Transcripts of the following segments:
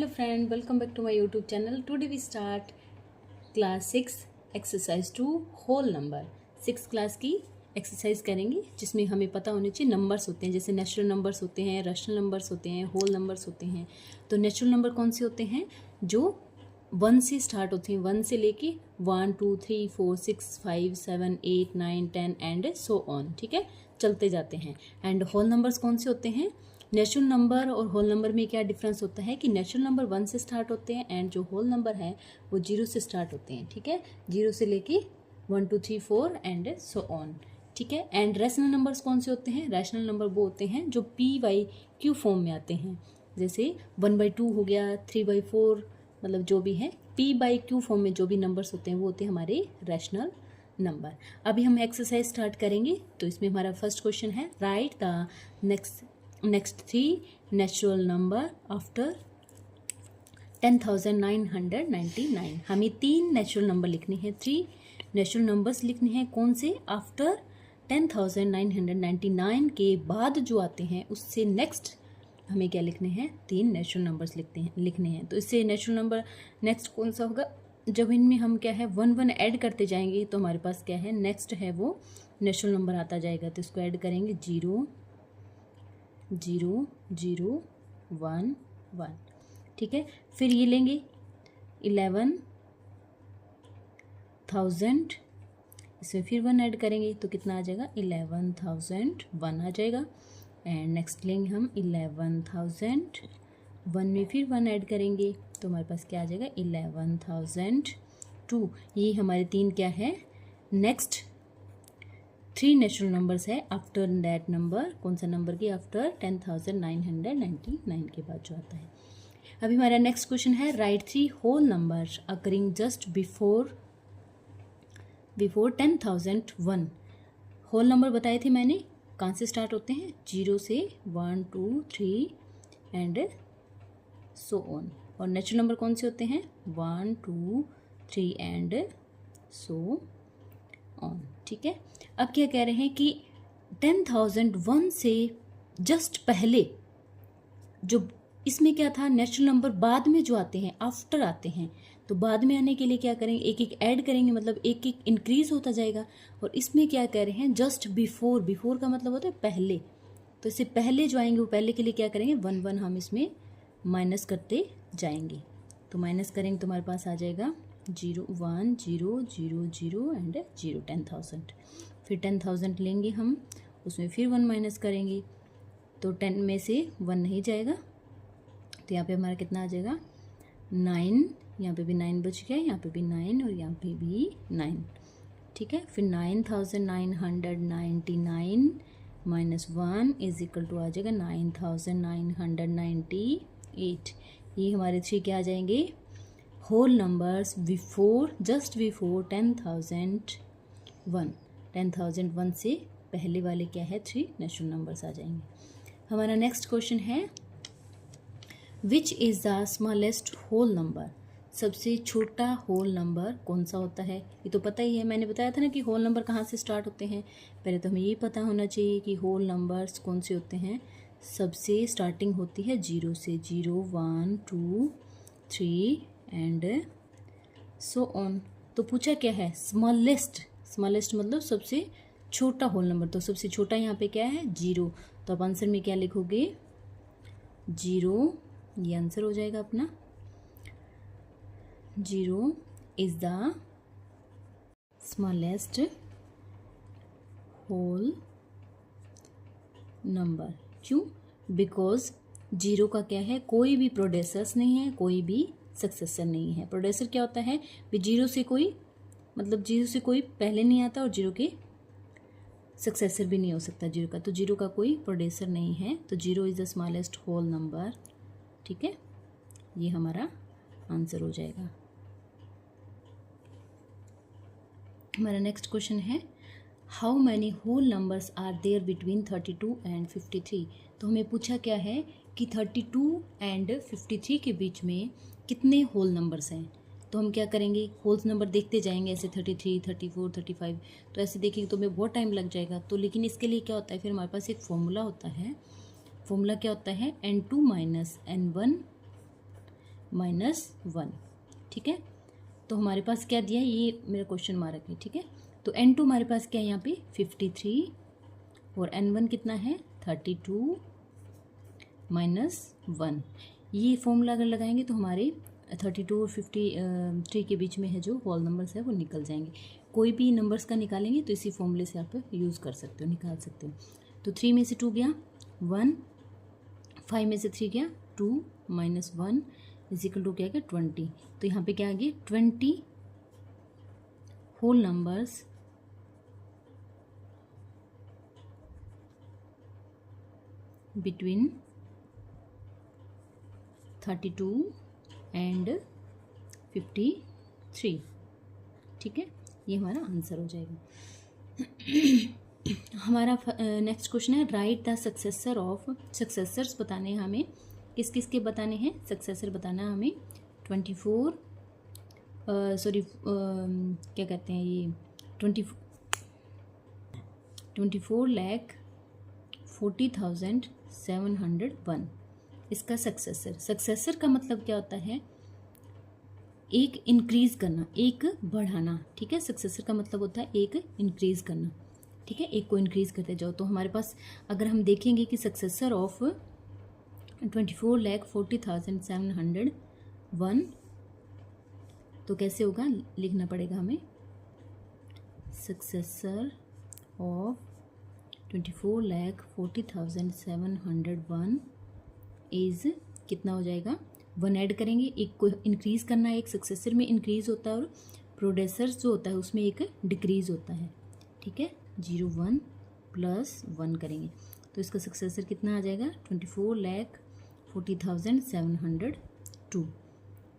Hello friend, welcome back to my YouTube channel. Today we start class 6 exercise 2 whole number. 6 class की exercise करेंगे जिसमें हमें पता होने चाहिए नंबर्स होते हैं, जैसे नेचुरल नंबर्स होते हैं, रैशनल नंबर्स होते हैं, होल नंबर्स होते हैं। तो नेचुरल नंबर कौन से होते हैं? जो 1 से स्टार्ट होते हैं, 1 से लेके 1 2 3 4 6 5 7 8 9 10 एंड सो ऑन। ठीक है, चलते जाते हैं। एंड होल नंबर्स कौन से होते हैं? नेचुरल नंबर और होल नंबर में क्या डिफरेंस होता है कि नेचुरल नंबर 1 से स्टार्ट होते हैं एंड जो होल नंबर है वो 0 से स्टार्ट होते हैं। ठीक है, 0 से लेके 1 2 3 4 एंड सो ऑन। ठीक है, एंड रैशनल नंबर्स कौन से होते हैं? रैशनल नंबर वो होते हैं जो p/q फॉर्म में आते हैं, जैसे 1/2 हो गया, 3/4, मतलब जो भी है p/q फॉर्म में जो भी नंबर्स होते हैं वो होते हैं हमारे रैशनल नंबर। अभी हम एक्सरसाइज स्टार्ट करेंगे। तो इसमें हमारा फर्स्ट क्वेश्चन है, right the next 3 natural number after 10,999। हमें 3 नेचुरल नंबर लिखने हैं, 3 नेचुरल नंबर्स लिखने हैं। कौन से? आफ्टर 10,999 के बाद जो आते हैं उससे नेक्स्ट हमें क्या लिखने हैं? 3 नेचुरल नंबर्स लिखने हैं। तो इससे नेचुरल नंबर नेक्स्ट कौन सा होगा? जब इनमें हम क्या है 1 1 ऐड करते जाएंगे तो हमारे पास क्या है नेक्स्ट है वो नेचुरल नंबर आता जाएगा। तो इसको ऐड करेंगे 0 0 0 1 1। ठीक है, फिर ये लेंगे 11,000, इसमें फिर 1 ऐड करेंगे तो कितना आ जाएगा? 11,001 आ जाएगा। एंड नेक्स्ट लेंगे हम 11,001 में फिर 1 ऐड करेंगे तो हमारे पास क्या आ जाएगा? 11,002। ये हमारे 3 क्या है नेक्स्ट 3 नेचुरल नंबर्स है आफ्टर दैट नंबर। कौन सा नंबर की? आफ्टर 10,999 के बाद जो आता है। अभी हमारा नेक्स्ट क्वेश्चन है, right 3 whole numbers occurring just before 10,001। Whole number बताए थे मैंने, कहाँ से स्टार्ट होते हैं? 0 से 1 2 3 एंड सो ऑन। और नेचुरल नंबर कौन से होते हैं? 1 2 3 एंड सो ऑन। ठीक है, अब क्या कह रहे हैं कि 10,001 से जस्ट पहले जो इसमें क्या था नेचुरल नंबर बाद में जो आते हैं आफ्टर आते हैं, तो बाद में आने के लिए क्या करेंगे? एक एक ऐड करेंगे, मतलब एक एक इंक्रीज होता जाएगा। और इसमें क्या कह रहे हैं? जस्ट बिफोर, बिफोर का मतलब होता है पहले। तो इससे पहले जो आएंगे वो पहले के लिए क्या करेंगे? 1 1 हम इसमें माइनस करते जाएंगे। तो माइनस करेंगे तो हमारे पास आ जाएगा 0 1 0 0 0 एंड 0 10,000। फिर 10,000 लेंगे हम, उसमें फिर 1 माइनस करेंगे तो 10 में से 1 नहीं जाएगा, तो यहाँ पे हमारा कितना आ जाएगा? 9। यहाँ पे भी 9 बच गया, यहाँ पे भी 9 और यहाँ पे भी 9। ठीक है, फिर 9,999 माइनस 1 इज इक्वल टू आ जाएगा 9,998। ये हमारे 3 क्या आ जाएंगे? Whole numbers before, just before 10,001। 10,001 से पहले वाले क्या है? 3 नेचुरल नंबर्स आ जाएंगे। हमारा नेक्स्ट क्वेश्चन है, which is the smallest whole number? सबसे छोटा होल नंबर कौन सा होता है? ये तो पता ही है, मैंने बताया था ना कि होल नंबर कहाँ से स्टार्ट होते हैं। पहले तो हमें ये पता होना चाहिए कि होल नंबर्स कौन से होते हैं। सबसे स्टार्टिंग होती है 0 से, 0 1 2 3 एंड सो ऑन। तो पूछा क्या है? स्मॉलेस्ट। स्मॉलेस्ट मतलब सबसे छोटा होल नंबर। तो सबसे छोटा यहाँ पे क्या है? 0। तो आप आंसर में क्या लिखोगे? 0। ये आंसर हो जाएगा अपना। 0 is the smallest whole number. क्यों? बिकॉज 0 का क्या है? कोई भी प्रोडेसर्स नहीं है, कोई भी सक्सेसर नहीं है। प्रोडेसर क्या होता है? 0 से कोई, मतलब 0 से कोई पहले नहीं आता और 0 के सक्सेसर भी नहीं हो सकता 0 का। तो 0 का कोई प्रोडेसर नहीं है, तो 0 is the smallest whole number. ठीक है, ये हमारा आंसर हो जाएगा। हमारा नेक्स्ट क्वेश्चन है, how many whole numbers are there between 32 and 53? तो हमें पूछा क्या है कि 32 एंड 53 के बीच में कितने होल नंबर्स हैं। तो हम क्या करेंगे? होल नंबर देखते जाएंगे, ऐसे 33 34 35, तो ऐसे देखेंगे तो हमें बहुत टाइम लग जाएगा। तो लेकिन इसके लिए क्या होता है, फिर हमारे पास एक फॉर्मूला होता है। फॉर्मूला क्या होता है? n2 minus n1 -1। ठीक है, तो हमारे पास क्या दिया है, ये मेरा क्वेश्चन मार्क है। ठीक है, तो n2 हमारे पास क्या है यहाँ पे 53 और n1 कितना है 32 -1। ये फॉर्मूला अगर लगाएंगे तो हमारे 32 और 53 के बीच में है जो होल नंबर्स है वो निकल जाएंगे। कोई भी नंबर्स का निकालेंगे तो इसी फॉर्मूले से आप यूज़ कर सकते हो, निकाल सकते हो। तो 3 में से 2 गया 1, 5 में से 3 गया 2 -1 = क्या गया 20। तो यहाँ पे क्या आ गया 20 होल नंबर्स बिटवीन 32 एंड 53। ठीक है, ये हमारा आंसर हो जाएगा। हमारा नेक्स्ट क्वेश्चन है right the successor of, successors बताने हैं हमें, किस किस के बताने हैं सक्सेसर बताना है हमें 24 क्या कहते हैं ये 24,40,701 इसका सक्सेसर। सक्सेसर का मतलब क्या होता है, एक इंक्रीज करना, एक बढ़ाना। ठीक है, सक्सेसर का मतलब होता है एक इंक्रीज करना। ठीक है, एक को इंक्रीज करते जाओ। तो हमारे पास अगर हम देखेंगे कि सक्सेसर ऑफ 24,40,701 तो कैसे होगा, लिखना पड़ेगा हमें सक्सेसर ऑफ 24,40,701 इज कितना हो जाएगा 1 ऐड करेंगे, एक को इंक्रीज करना है, एक सक्सेसर में इंक्रीज होता है और प्रोडेसर्स जो होता है उसमें एक डिक्रीज होता है। ठीक है, 0 1 प्लस 1 करेंगे तो इसका सक्सेसर कितना आ जाएगा 24,40,702।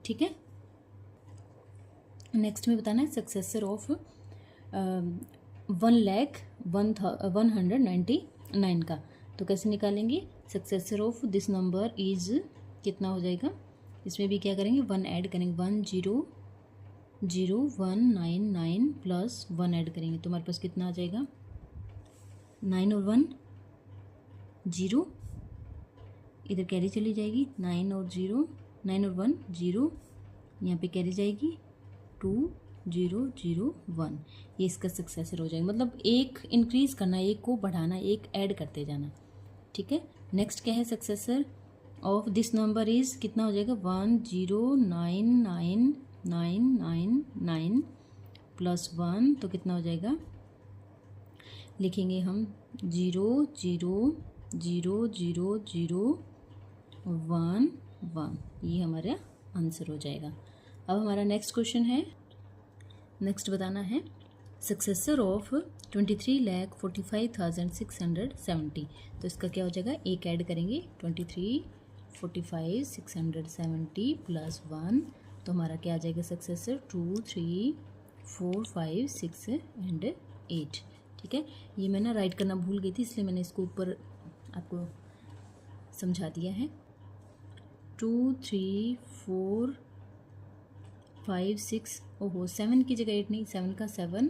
ठीक है, नेक्स्ट में बताना है सक्सेसर ऑफ 1,199 का। तो कैसे निकालेंगे, successor of this number is कितना हो जाएगा, इसमें भी क्या करेंगे 1 ऐड करेंगे, 1,0,0,199 प्लस 1 ऐड करेंगे तो हमारे पास कितना आ जाएगा 9 और 1 0, इधर कैरी चली जाएगी 9 और 1 0, यहाँ पे कैरी जाएगी 2,0,0,1। ये इसका सक्सेसर हो जाएगा, मतलब एक इंक्रीज करना, एक को बढ़ाना, एक ऐड करते जाना। ठीक है, नेक्स्ट क्या है successor of this number is कितना हो जाएगा 1,0,99,999 प्लस 1 तो कितना हो जाएगा, लिखेंगे हम 0,0,0,0,1,1। ये हमारा आंसर हो जाएगा। अब हमारा नेक्स्ट क्वेश्चन है, नेक्स्ट बताना है सक्सेसर ऑफ 23,45,670। तो इसका क्या हो जाएगा, एक ऐड करेंगे 23,45,670 प्लस 1 तो हमारा क्या आ जाएगा सक्सेसर 2 3 4 5 6 एंड 8। ठीक है, ये मैं ना राइट करना भूल गई थी इसलिए मैंने इसको ऊपर आपको समझा दिया है। 2 3 4 5 6 ओहो 7 की जगह 8 नहीं, 7 का 7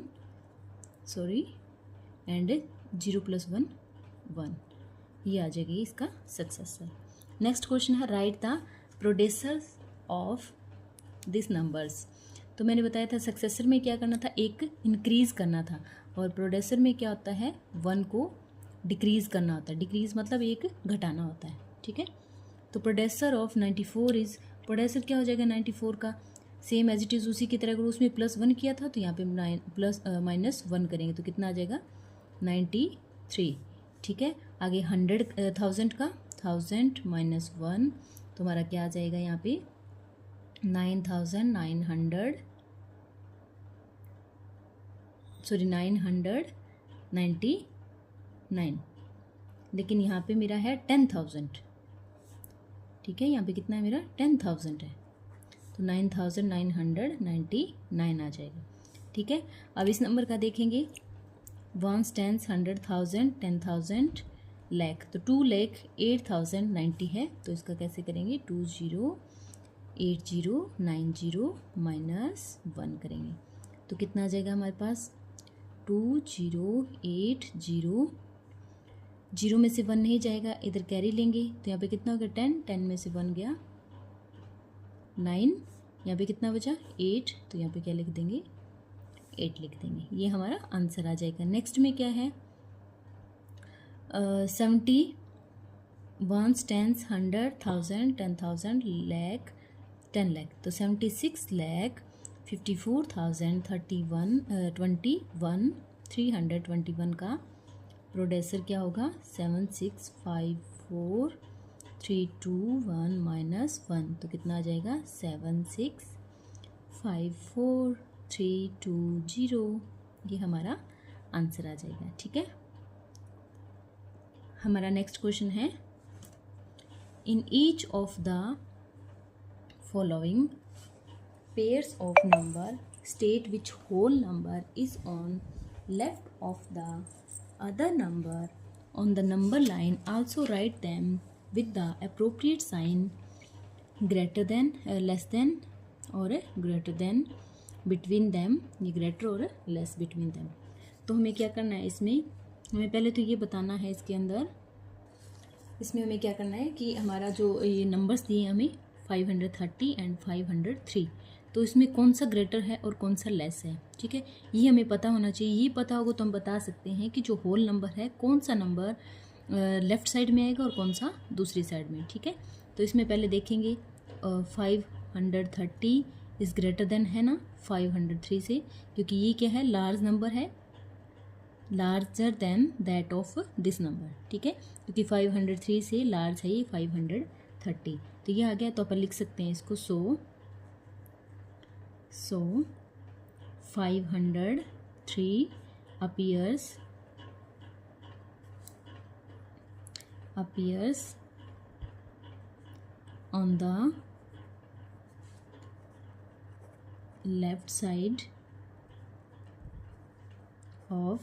सॉरी एंड 0 प्लस 1 1, ये आ जाएगी इसका सक्सेसर। नेक्स्ट क्वेश्चन है right the predecessors of this numbers. तो मैंने बताया था सक्सेसर में क्या करना था, एक इंक्रीज करना था और प्रोडेसर में क्या होता है 1 को डिक्रीज करना होता है। डिक्रीज मतलब एक घटाना होता है। ठीक है, तो प्रोडेसर ऑफ 94 इज, प्रोडेसर क्या हो जाएगा 94 का, सेम एज इट इज़ उसी की तरह अगर उसमें +1 किया था तो यहाँ पे -1 करेंगे तो कितना आ जाएगा 93। ठीक है, आगे 100,000 का 1000 -1 तो हमारा क्या आ जाएगा यहाँ पे 999, लेकिन यहाँ पे मेरा है 10,000। ठीक है, यहाँ पे कितना है मेरा 10,000 है तो 9,999 आ जाएगा। ठीक है, अब इस नंबर का देखेंगे 1 10 100,000 10,000 लाख तो 2,08,090 है तो इसका कैसे करेंगे 20,80,90 -1 करेंगे तो कितना आ जाएगा हमारे पास 20,80, 0 में से 1 नहीं जाएगा, इधर कैरी लेंगे तो यहाँ पे कितना हो गया 10 में से 1 गया 9, यहाँ पे कितना बचा 8, तो यहाँ पे क्या लिख देंगे 8 लिख देंगे। ये हमारा आंसर आ जाएगा। नेक्स्ट में क्या है 70 1 10 100 1000 10,000 लाख 10 लाख, तो 76 लाख 54,031 21 321 का प्रोडेसर क्या होगा 7654321 -1, तो कितना आ जाएगा 7654320। ये हमारा आंसर आ जाएगा। ठीक है, हमारा नेक्स्ट क्वेश्चन है in each of the following pairs of number state which whole number is on left of the other number on the number line, also write them with the appropriate sign greater than less than और greater than between them, ये greater और less between them। तो हमें क्या करना है, इसमें हमें पहले तो ये बताना है इसके अंदर, इसमें हमें क्या करना है कि हमारा जो ये नंबर्स दिए हमें 530 एंड 503, तो इसमें कौन सा ग्रेटर है और कौन सा लेस है। ठीक है, ये हमें पता होना चाहिए। ये पता होगा तो हम बता सकते हैं कि जो होल नंबर है कौन सा नंबर लेफ़्ट साइड में आएगा और कौन सा दूसरी साइड में। ठीक है, तो इसमें पहले देखेंगे 530 इज़ ग्रेटर देन है ना 503 से, क्योंकि ये क्या है लार्ज नंबर है, larger than that of this number. ठीक है, क्योंकि 503 से लार्ज है ये 530, तो ये आ गया। तो अपन लिख सकते हैं इसको so 503 appears on the left side of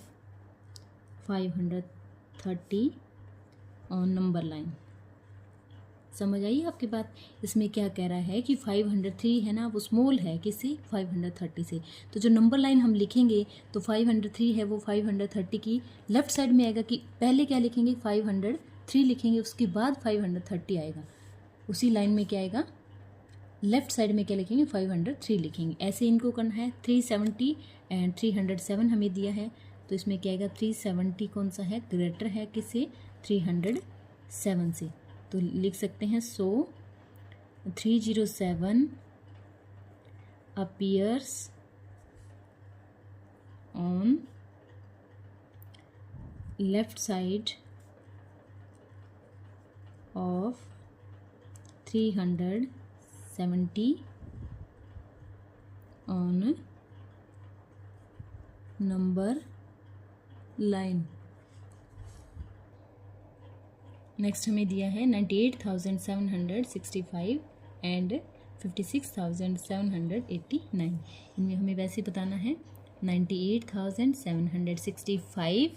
530 on number line। समझ आइए आपकी बात। इसमें क्या कह रहा है कि 503 है ना, वो स्मॉल है किससे 530 से, तो जो नंबर लाइन हम लिखेंगे तो 503 है वो 530 की लेफ़्ट साइड में आएगा। कि पहले क्या लिखेंगे 503 लिखेंगे, उसके बाद 530 आएगा। उसी लाइन में क्या आएगा लेफ़्ट साइड में क्या लिखेंगे 503 लिखेंगे। ऐसे इनको करना है। 370 एंड 307 हमें दिया है, तो इसमें क्या आएगा 370 कौन सा है ग्रेटर है किससे 307 से, तो लिख सकते हैं 307 appears on left side of 370 on number line। Next हमें दिया है 98,765 एंड 56,789। इनमें हमें वैसे बताना है 98,765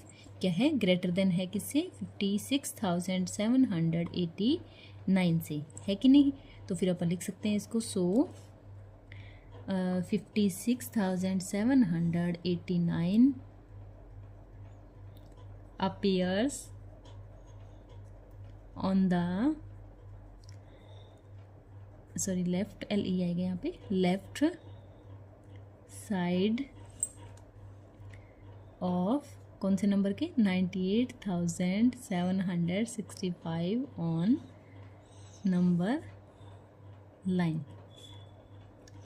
क्या है ग्रेटर देन है किससे 56,789 से, है कि नहीं। तो फिर अपन लिख सकते हैं इसको 56,789 appears on the left LE आएगा यहाँ पे, लेफ्ट साइड ऑफ कौन से नंबर के 98,765 ऑन नंबर लाइन।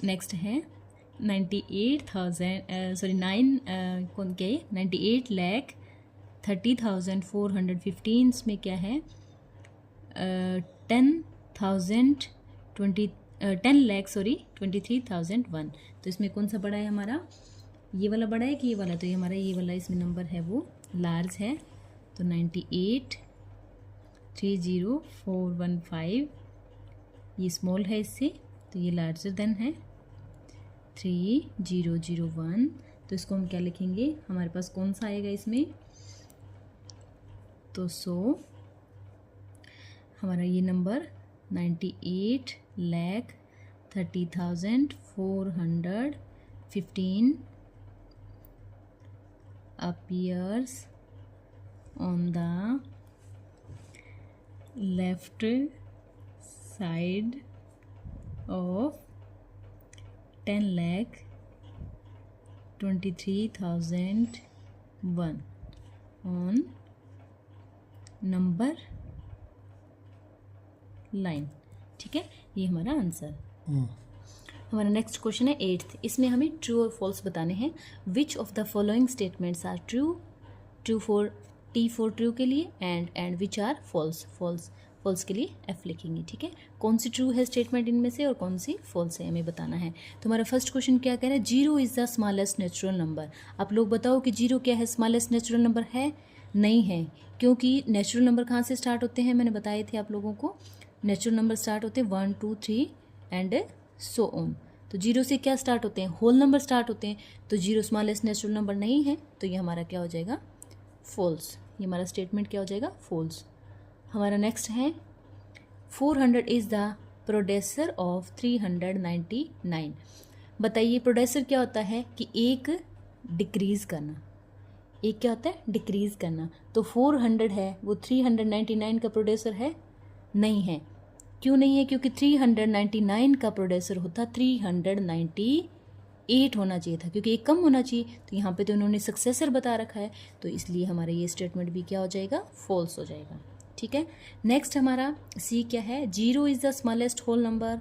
नेक्स्ट है 98,30,415 में क्या है 10,23,001। तो इसमें कौन सा बड़ा है हमारा, ये वाला बड़ा है कि ये वाला, तो ये हमारा ये वाला इसमें नंबर है वो लार्ज है। तो 98,30,415 ये स्मॉल है इससे, तो ये लार्जर देन है 3,001। तो इसको हम क्या लिखेंगे, हमारे पास कौन सा आएगा इसमें, तो हमारा ये number 98,30,415 appears on the left side of 10,23,001 on number line. ठीक है, ये हमारा आंसर। हमारा नेक्स्ट क्वेश्चन है 8th। इसमें हमें ट्रू और फॉल्स बताने हैं। Which of the following statements are true, true for T for true के लिए and which are false, false के लिए एफ लिखेंगे। ठीक है, कौन सी ट्रू है स्टेटमेंट इनमें से और कौन सी फॉल्स है हमें बताना है। तो हमारा फर्स्ट क्वेश्चन क्या कह रहा है, 0 is the smallest natural number. आप लोग बताओ कि 0 क्या है, स्मॉलेस्ट नेचुरल नंबर है? नहीं है, क्योंकि नेचुरल नंबर कहाँ से स्टार्ट होते हैं, मैंने बताए थे आप लोगों को। नेचुरल नंबर स्टार्ट होते हैं 1 2 3 एंड सो ऑन। तो 0 से क्या स्टार्ट होते हैं, होल नंबर स्टार्ट होते हैं। तो 0 स्मॉलेस्ट नेचुरल नंबर नहीं है, तो ये हमारा क्या हो जाएगा, फॉल्स। ये हमारा स्टेटमेंट क्या हो जाएगा, फॉल्स। हमारा नेक्स्ट है 400 इज़ द प्रोडेसर ऑफ 399। बताइए प्रोडेसर क्या होता है कि एक डिक्रीज़ करना, एक क्या होता है, डिक्रीज़ करना। तो 400 है वो 399 का प्रोडेसर है? नहीं है। क्यों नहीं है, क्योंकि 399 का प्रोडेसर होता 398 होना चाहिए था, क्योंकि एक कम होना चाहिए। तो यहाँ पे तो उन्होंने सक्सेसर बता रखा है, तो इसलिए हमारा ये स्टेटमेंट भी क्या हो जाएगा, फॉल्स हो जाएगा। ठीक है, नेक्स्ट हमारा सी क्या है, 0 is the smallest whole number.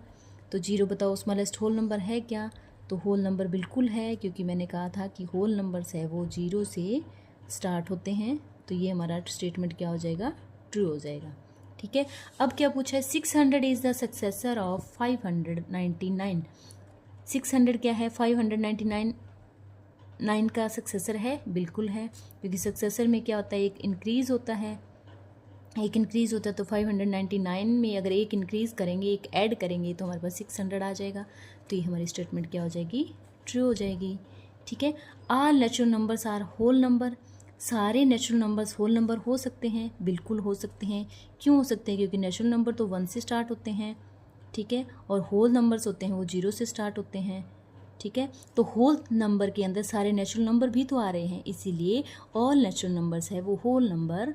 तो 0 बताओ स्मॉलेस्ट होल नंबर है क्या? तो होल नंबर बिल्कुल है, क्योंकि मैंने कहा था कि होल नंबर्स है वो 0 से स्टार्ट होते हैं। तो ये हमारा स्टेटमेंट क्या हो जाएगा, ट्रू हो जाएगा। ठीक है, अब क्या पूछा है, 600 इज़ द सक्सेसर ऑफ 599। 600 क्या है, 599 का सक्सेसर है? बिल्कुल है, क्योंकि सक्सेसर में क्या होता है, एक इंक्रीज़ होता है, एक इंक्रीज़ होता है। तो 599 में अगर एक इंक्रीज़ करेंगे, एक ऐड करेंगे, तो हमारे पास 600 आ जाएगा। तो ये हमारी स्टेटमेंट क्या हो जाएगी, ट्रू हो जाएगी। ठीक है, all natural numbers are whole number. सारे नेचुरल नंबर्स होल नंबर हो सकते हैं? बिल्कुल हो सकते हैं। क्यों हो सकते हैं, क्योंकि नेचुरल नंबर तो 1 से स्टार्ट होते हैं। ठीक है, और होल नंबर्स होते हैं वो 0 से स्टार्ट होते हैं। ठीक है, तो होल नंबर के अंदर सारे नेचुरल नंबर भी तो आ रहे हैं, इसीलिए ऑल नेचुरल नंबर्स है वो होल नंबर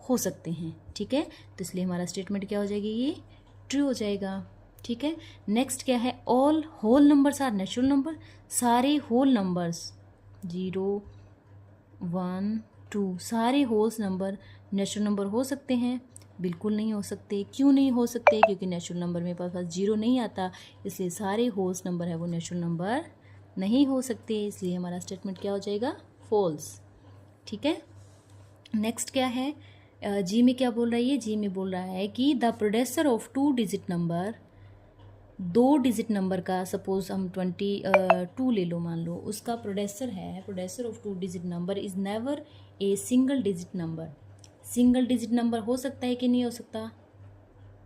हो सकते हैं। ठीक है, तो इसलिए हमारा स्टेटमेंट क्या हो जाएगी, ये ट्रू हो जाएगा। ठीक है, नेक्स्ट क्या है, all whole numbers are natural number. सारे होल नंबर्स 0 1 2 सारे होल्स नंबर नेचुरल नंबर हो सकते हैं? बिल्कुल नहीं हो सकते। क्यों नहीं हो सकते, क्योंकि नेचुरल नंबर में पास 0 नहीं आता, इसलिए सारे होल्स नंबर है वो नेचुरल नंबर नहीं हो सकते। इसलिए हमारा स्टेटमेंट क्या हो जाएगा, फॉल्स। ठीक है, नेक्स्ट क्या है, जी में क्या बोल रहा है, ये जी में बोल रहा है कि the predecessor of 2 digit number, 2 digit number का, सपोज हम 22 ले लो, मान लो उसका प्रोडेसर है, predecessor of 2 digit number is never a single digit number. Single digit number हो सकता है कि नहीं हो सकता,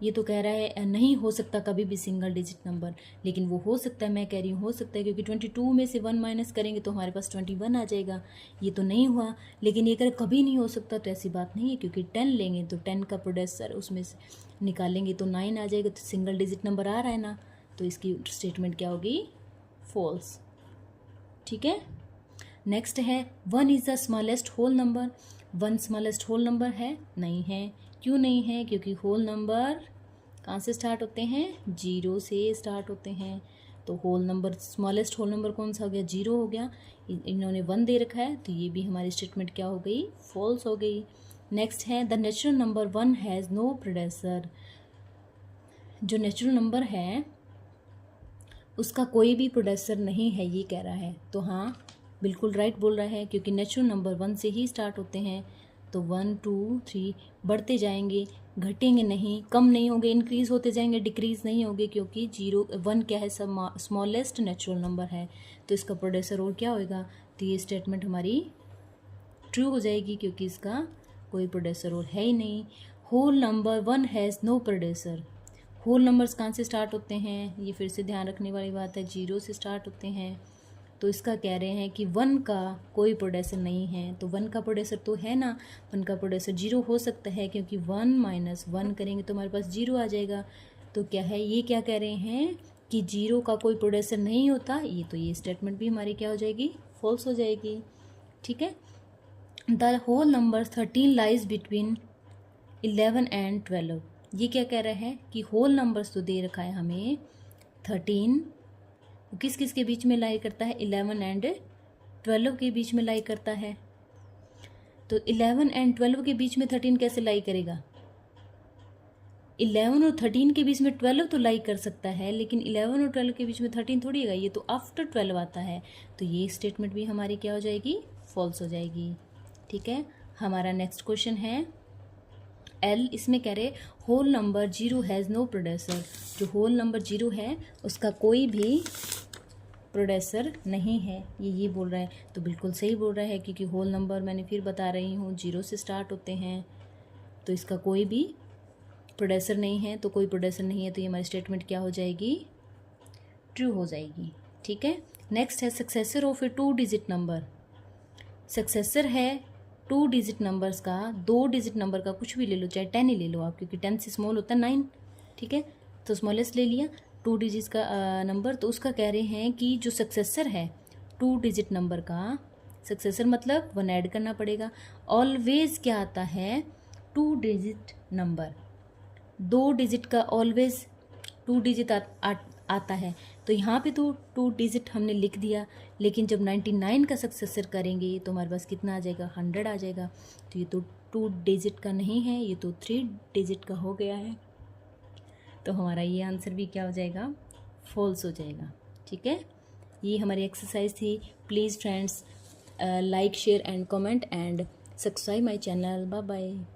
ये तो कह रहा है नहीं हो सकता कभी भी सिंगल डिजिट नंबर, लेकिन वो हो सकता है। मैं कह रही हूँ हो सकता है, क्योंकि 22 में से 1 माइनस करेंगे तो हमारे पास 21 आ जाएगा। ये तो नहीं हुआ, लेकिन ये अगर कभी नहीं हो सकता तो ऐसी बात नहीं है, क्योंकि 10 लेंगे तो 10 का प्रोडेसर उसमें से निकालेंगे तो 9 आ जाएगा, तो सिंगल डिजिट नंबर आ रहा है ना, तो इसकी स्टेटमेंट क्या होगी, फॉल्स। ठीक है, नेक्स्ट है 1 is the smallest whole number. 1 smallest whole number है? नहीं है। क्यों नहीं है, क्योंकि होल नंबर कहाँ से स्टार्ट होते हैं, 0 से स्टार्ट होते हैं। तो whole number, smallest whole number कौन सा हो गया, 0 हो गया। इन्होंने 1 दे रखा है, तो ये भी हमारी स्टेटमेंट क्या हो गई, फॉल्स हो गई। नेक्स्ट है the natural number 1 has no predecessor. जो नेचुरल नंबर है उसका कोई भी प्रोडेसर नहीं है, ये कह रहा है। तो हाँ, बिल्कुल राइट बोल रहा है, क्योंकि नेचुरल नंबर 1 से ही स्टार्ट होते हैं। तो 1 2 3 बढ़ते जाएंगे, घटेंगे नहीं, कम नहीं होंगे, इंक्रीज़ होते जाएंगे, डिक्रीज़ नहीं होंगे, क्योंकि 1 क्या है, स्मॉलेस्ट नेचुरल नंबर है। तो इसका प्रोडेसर और क्या होएगा, तो ये स्टेटमेंट हमारी ट्रू हो जाएगी, क्योंकि इसका कोई प्रोडेसर और है ही नहीं। Whole number 1 has no predecessor. Whole numbers कहाँ से स्टार्ट होते हैं, ये फिर से ध्यान रखने वाली बात है, 0 से स्टार्ट होते हैं। तो इसका कह रहे हैं कि 1 का कोई प्रोडेसर नहीं है। तो 1 का प्रोडेसर तो है ना, 1 का प्रोडेसर 0 हो सकता है, क्योंकि 1 - 1 करेंगे तो हमारे पास 0 आ जाएगा। तो क्या है, ये क्या कह रहे हैं कि 0 का कोई प्रोडेसर नहीं होता। ये तो ये स्टेटमेंट भी हमारी क्या हो जाएगी, फॉल्स हो जाएगी। ठीक है, the whole number 13 lies between 11 and 12। ये क्या कह रहा है कि होल नंबर्स तो दे रखा है हमें 13 किस किस के बीच में लाई करता है? 11 एंड 12 के बीच में लाई करता है। तो 11 एंड 12 के बीच में 13 कैसे लाई करेगा? 11 और 13 के बीच में 12 तो लाई कर सकता है, लेकिन 11 और 12 के बीच में 13 थोड़ी है, ये तो आफ्टर 12 आता है। तो ये स्टेटमेंट भी हमारी क्या हो जाएगी? फॉल्स हो जाएगी। ठीक है, हमारा नेक्स्ट क्वेश्चन है एल। इसमें कह रहे whole number 0 has no producer. जो होल नंबर 0 है उसका कोई भी प्रोड्यूसर नहीं है, ये बोल रहा है। तो बिल्कुल सही बोल रहा है, क्योंकि होल नंबर मैंने फिर बता रही हूँ 0 से स्टार्ट होते हैं, तो इसका कोई भी प्रोड्यूसर नहीं है। तो कोई प्रोड्यूसर नहीं है, तो ये हमारी स्टेटमेंट क्या हो जाएगी? ट्रू हो जाएगी। ठीक है, नेक्स्ट है successor of A 2 digit number. Successor है 2 डिजिट नंबर्स का, 2 डिजिट नंबर का कुछ भी ले लो, चाहे 10 ही ले लो आप, क्योंकि 10 से स्मॉल होता है 9। ठीक है, तो स्मॉलेस्ट ले लिया 2 डिजिट का नंबर। तो उसका कह रहे हैं कि जो सक्सेसर है 2 डिजिट नंबर का, सक्सेसर मतलब 1 ऐड करना पड़ेगा। ऑलवेज क्या आता है? 2 डिजिट नंबर, 2 डिजिट का ऑलवेज 2 डिजिट आता है। तो यहाँ पे तो 2 डिजिट हमने लिख दिया, लेकिन जब 99 का सक्सेसर करेंगे तो हमारे पास कितना आ जाएगा? 100 आ जाएगा। तो ये तो 2 डिजिट का नहीं है, ये तो 3 डिजिट का हो गया है। तो हमारा ये आंसर भी क्या हो जाएगा? फॉल्स हो जाएगा। ठीक है, ये हमारी एक्सरसाइज थी। Please friends like share and comment and subscribe my channel. Bye bye.